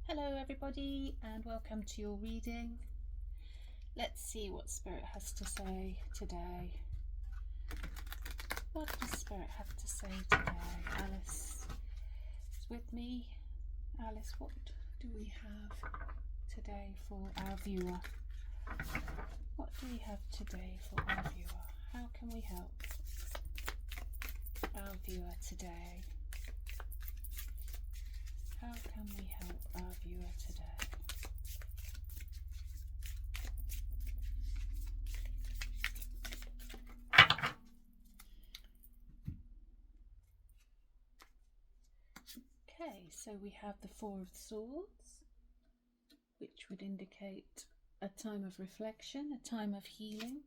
Hello everybody and welcome to your reading. Let's see what Spirit has to say today. What does Spirit have to say today? Alice is with me. Alice, what do we have today for our viewer? What do we have today for our viewer? How can we help our viewer today? How can we help our viewer today? Okay, so we have the Four of Swords, which would indicate a time of reflection, a time of healing,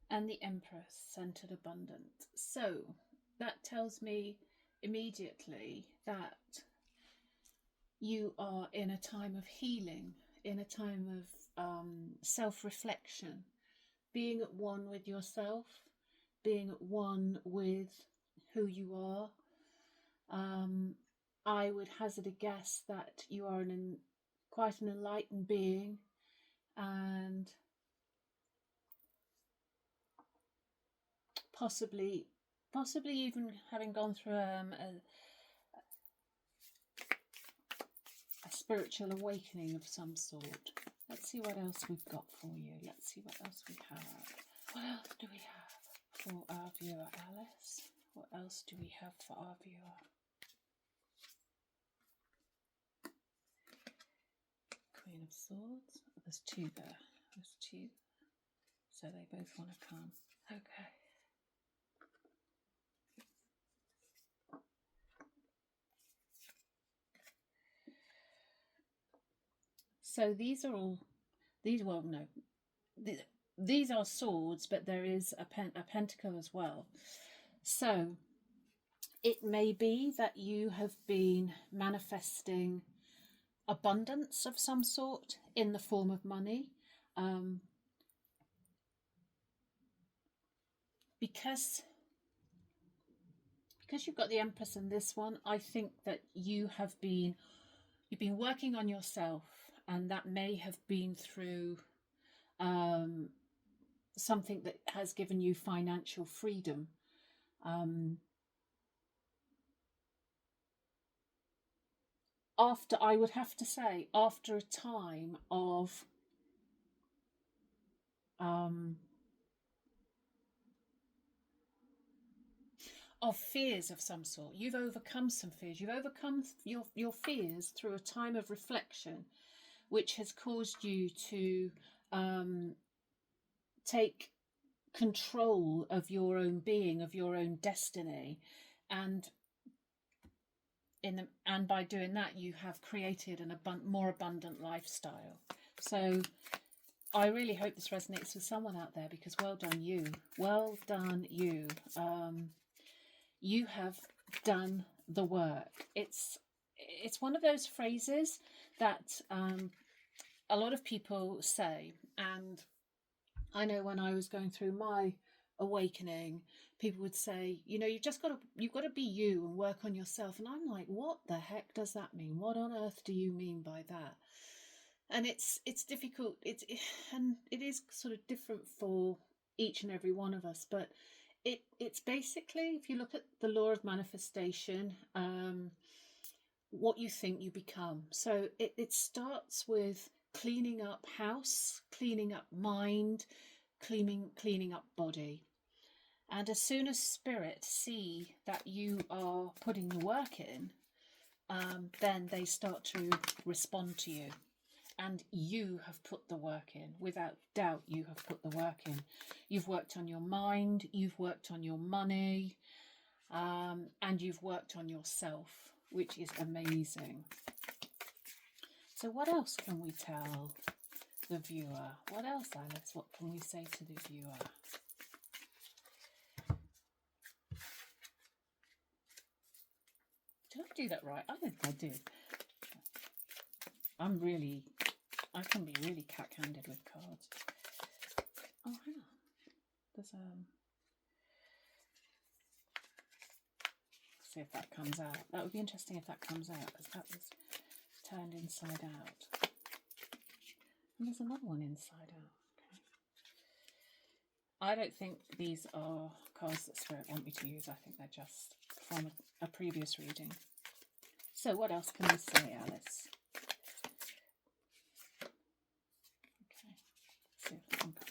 and the Empress, centered abundance. So that tells me immediately that you are in a time of healing, in a time of self-reflection, being at one with yourself, being at one with who you are. I would hazard a guess that you are quite an enlightened being, and possibly even having gone through a spiritual awakening of some sort. Let's see what else we've got for you. Let's see what else we have. What else do we have for our viewer, Alice? What else do we have for our viewer? Queen of Swords. There's two there. There's two. So they both want to come. Okay. So these are all, these are swords, but there is a pentacle as well. So it may be that you have been manifesting abundance of some sort in the form of money. Because you've got the Empress in this one, I think that you've been working on yourself, and that may have been through something that has given you financial freedom. I would have to say, after a time of fears of some sort. You've overcome some fears. You've overcome your fears through a time of reflection, which has caused you to take control of your own being, of your own destiny, and by doing that, you have created a more abundant lifestyle. So I really hope this resonates with someone out there, because well done you. Well done you. You have done the work. It's one of those phrases that a lot of people say, and I know when I was going through my awakening, people would say, you've got to be you and work on yourself. And I'm like, what the heck does that mean? What on earth do you mean by that? And it's difficult. And it is sort of different for each and every one of us. But it's basically, if you look at the law of manifestation, what you think you become. So it starts with cleaning up house, cleaning up mind, cleaning up body. And as soon as spirit see that you are putting the work in, then they start to respond to you. And you have put the work in. Without doubt, you have put the work in. You've worked on your mind, you've worked on your money, and you've worked on yourself, which is amazing. So what else can we tell the viewer? What else, Alice? What can we say to the viewer? Did I do that right? I think I did. I can be really cack-handed with cards. Oh, hang on. There's see if that comes out. That would be interesting if that comes out, because that was turned inside out. And there's another one inside out. Okay. I don't think these are cards that Spirit want me to use. I think they're just from a previous reading. So what else can we say, Alice? Okay, let's see if that one comes out.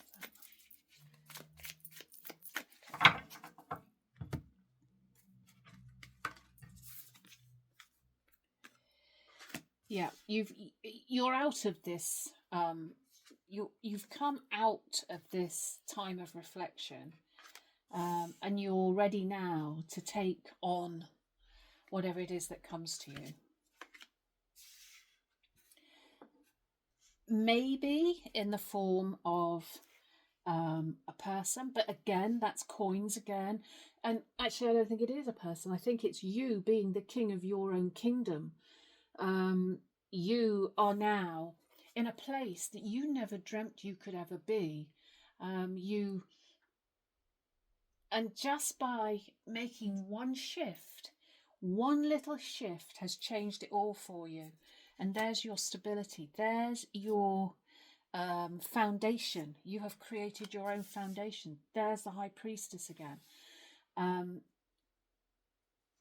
Yeah, you're out of this. You've come out of this time of reflection, and you're ready now to take on whatever it is that comes to you. Maybe in the form of a person, but again, that's coins again. And actually, I don't think it is a person. I think it's you being the king of your own kingdom. You are now in a place that you never dreamt you could ever be. And just by making one shift, one little shift has changed it all for you. And there's your stability. There's your foundation. You have created your own foundation. There's the High Priestess again.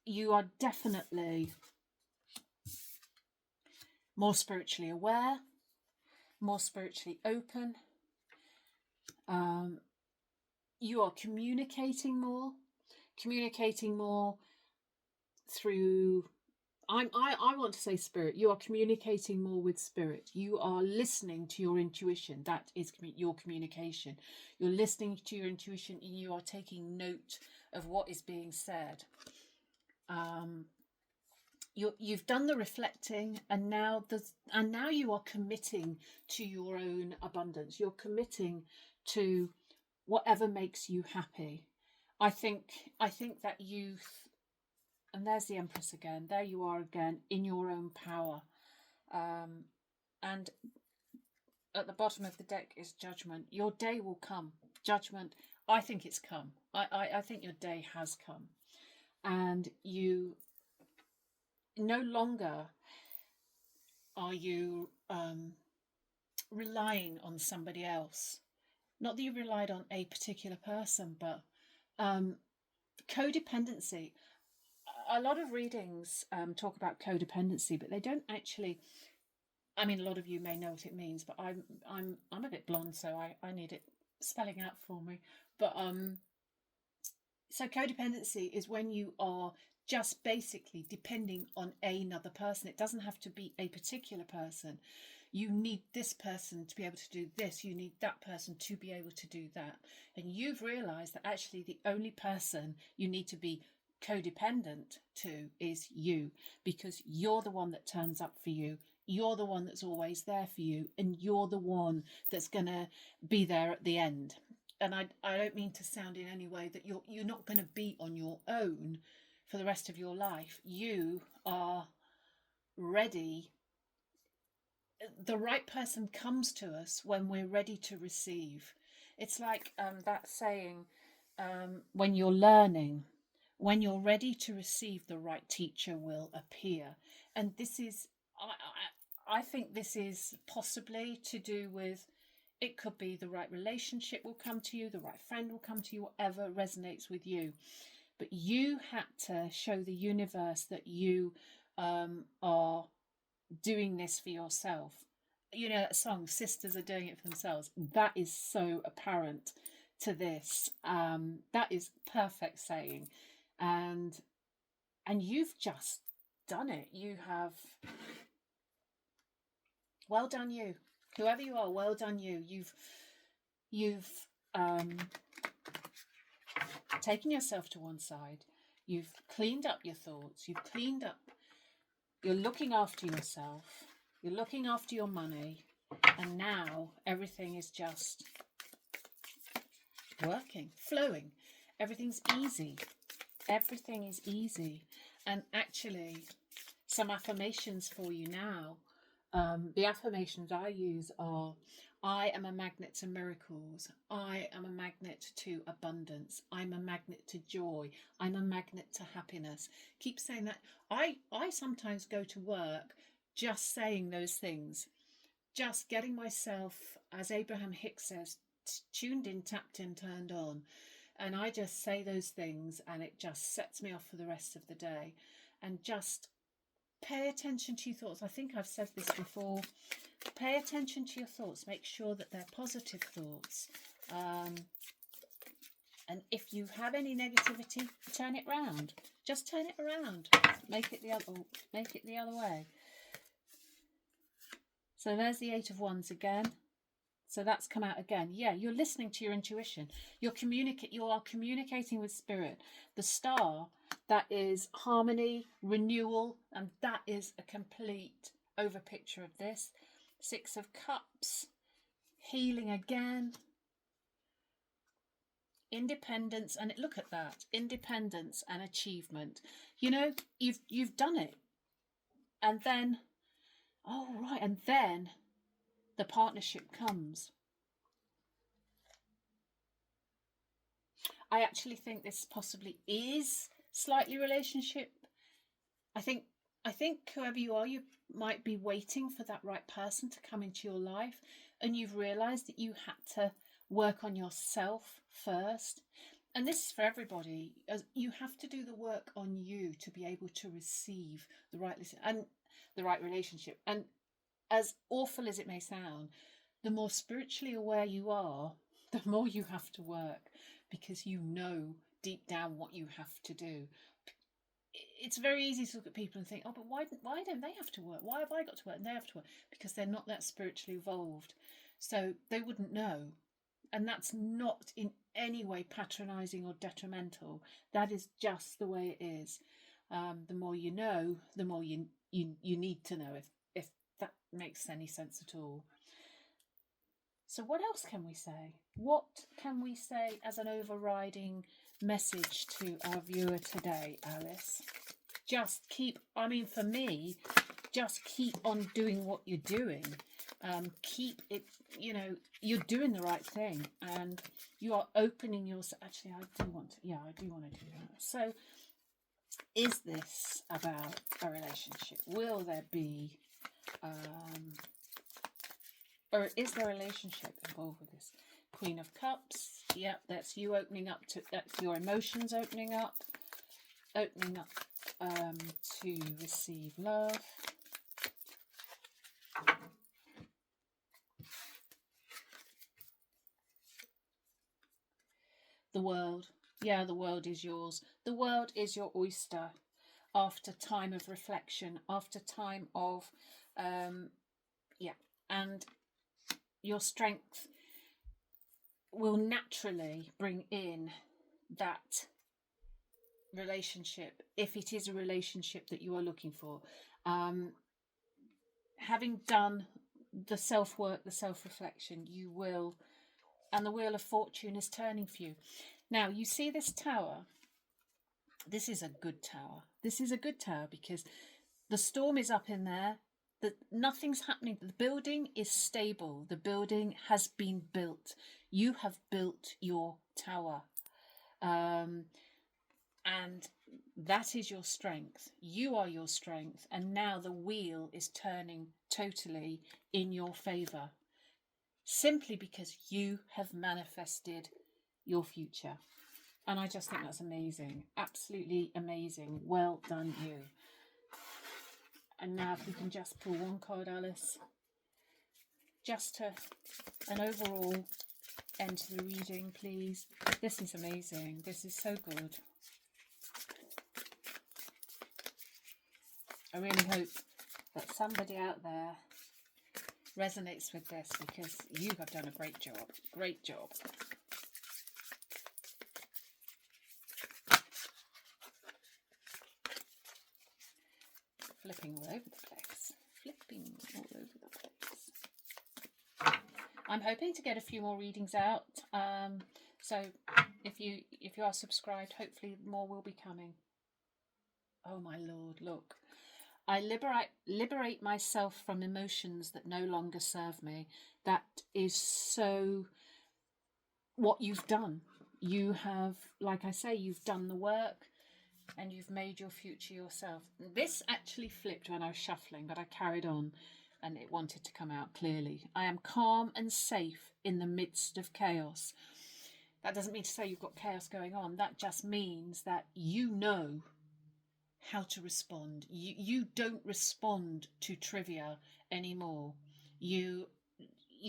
You are definitely more spiritually aware, more spiritually open. You are communicating more through, I want to say spirit. You are communicating more with spirit. You are listening to your intuition. That is your communication. You're listening to your intuition and you are taking note of what is being said. You've done the reflecting, and now you are committing to your own abundance. You're committing to whatever makes you happy. I think that youth, and there's the Empress again. There you are again in your own power. And at the bottom of the deck is Judgment. Your day will come. Judgment. I think it's come. I think your day has come, and you. No longer are you relying on somebody else. Not that you relied on a particular person, but codependency. A lot of readings talk about codependency, but they don't actually. I mean, a lot of you may know what it means, but I'm a bit blonde, so I need it spelling out for me. But so codependency is when you are just basically depending on another person. It doesn't have to be a particular person. You need this person to be able to do this. You need that person to be able to do that. And you've realized that actually the only person you need to be codependent to is you, because you're the one that turns up for you. You're the one that's always there for you, and you're the one that's going to be there at the end. And I don't mean to sound in any way that you're not going to be on your own for the rest of your life. You are ready. The right person comes to us when we're ready to receive. It's like that saying, when you're learning, when you're ready to receive, the right teacher will appear. And this is, I think this is possibly to do with, it could be the right relationship will come to you, the right friend will come to you, whatever resonates with you. But you had to show the universe that you are doing this for yourself. You know that song, Sisters Are Doing It For Themselves? That is so apparent to this. That is perfect saying. And you've just done it. You have, well done you. Whoever you are, well done you. You've taken yourself to one side. You've cleaned up your thoughts. You're looking after yourself. You're looking after your money. And now everything is just working, flowing. Everything's easy. Everything is easy. And actually, some affirmations for you now. The affirmations I use are, I am a magnet to miracles. I am a magnet to abundance. I'm a magnet to joy. I'm a magnet to happiness. Keep saying that. I sometimes go to work just saying those things, just getting myself, as Abraham Hicks says, tuned in, tapped in, turned on. And I just say those things and it just sets me off for the rest of the day. And just pay attention to your thoughts. I think I've said this before. Pay attention to your thoughts. Make sure that they're positive thoughts. And if you have any negativity, turn it round. Just turn it around. Make it the other way. So there's the Eight of Wands again. So that's come out again. Yeah, you're listening to your intuition. You are communicating with spirit. The star, that is harmony, renewal, and that is a complete over picture of this. Six of Cups, healing again. Independence, and look at that. Independence and achievement. You know, you've done it. And then, oh right, and then the partnership comes. I actually think this possibly is slightly relationship. I think whoever you are, you might be waiting for that right person to come into your life, and you've realized that you had to work on yourself first. And this is for everybody. You have to do the work on you to be able to receive the right and the right relationship. And as awful as it may sound, the more spiritually aware you are, the more you have to work, because you know deep down what you have to do. It's very easy to look at people and think, oh, but why don't they have to work? Why have I got to work and they have to work? Because they're not that spiritually evolved. So they wouldn't know. And that's not in any way patronizing or detrimental. That is just the way it is. The more you know, the more you need to know, if that makes any sense at all. So what else can we say? What can we say as an overriding message to our viewer today, Alice? Just keep, I mean, for me, just keep on doing what you're doing. Keep it, you know, you're doing the right thing and you are opening yourself. Actually, I do want to do that. So is this about a relationship? Will there be, or is there a relationship involved with this? Queen of Cups. Yep, that's you opening up to, that's your emotions opening up to receive love. The world. Yeah, the world is yours. The world is your oyster after time of reflection, after time of, and your strength will naturally bring in that relationship, if it is a relationship that you are looking for. Having done the self-work, the self-reflection, you will, and the wheel of fortune is turning for you. Now, you see this tower. This is a good tower. This is a good tower because the storm is up in there. Nothing's happening. The building is stable. The building has been built. You have built your tower. And that is your strength. You are your strength. And now the wheel is turning totally in your favour. Simply because you have manifested your future. And I just think that's amazing. Absolutely amazing. Well done, you. And now if we can just pull one card, Alice. Just to an overall end to the reading, please. This is amazing. This is so good. I really hope that somebody out there resonates with this, because you have done a great job. Great job. Flipping all over the place. Flipping all over the place. I'm hoping to get a few more readings out. So if you are subscribed, hopefully more will be coming. Oh my Lord, look. I liberate myself from emotions that no longer serve me. That is so what you've done. You have, like I say, you've done the work. and you've made your future yourself. This actually flipped when I was shuffling, but I carried on and it wanted to come out clearly. I am calm and safe in the midst of chaos. That doesn't mean to say you've got chaos going on. That just means that you know how to respond. You don't respond to trivia anymore. You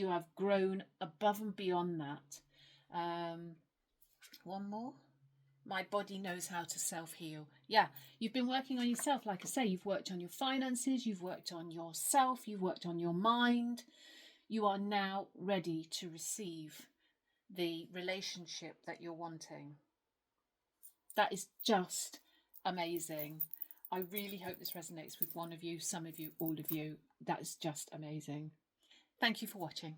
have grown above and beyond that. One more. My body knows how to self-heal. Yeah, you've been working on yourself. Like I say, you've worked on your finances, you've worked on yourself, you've worked on your mind. You are now ready to receive the relationship that you're wanting. That is just amazing. I really hope this resonates with one of you, some of you, all of you. That is just amazing. Thank you for watching.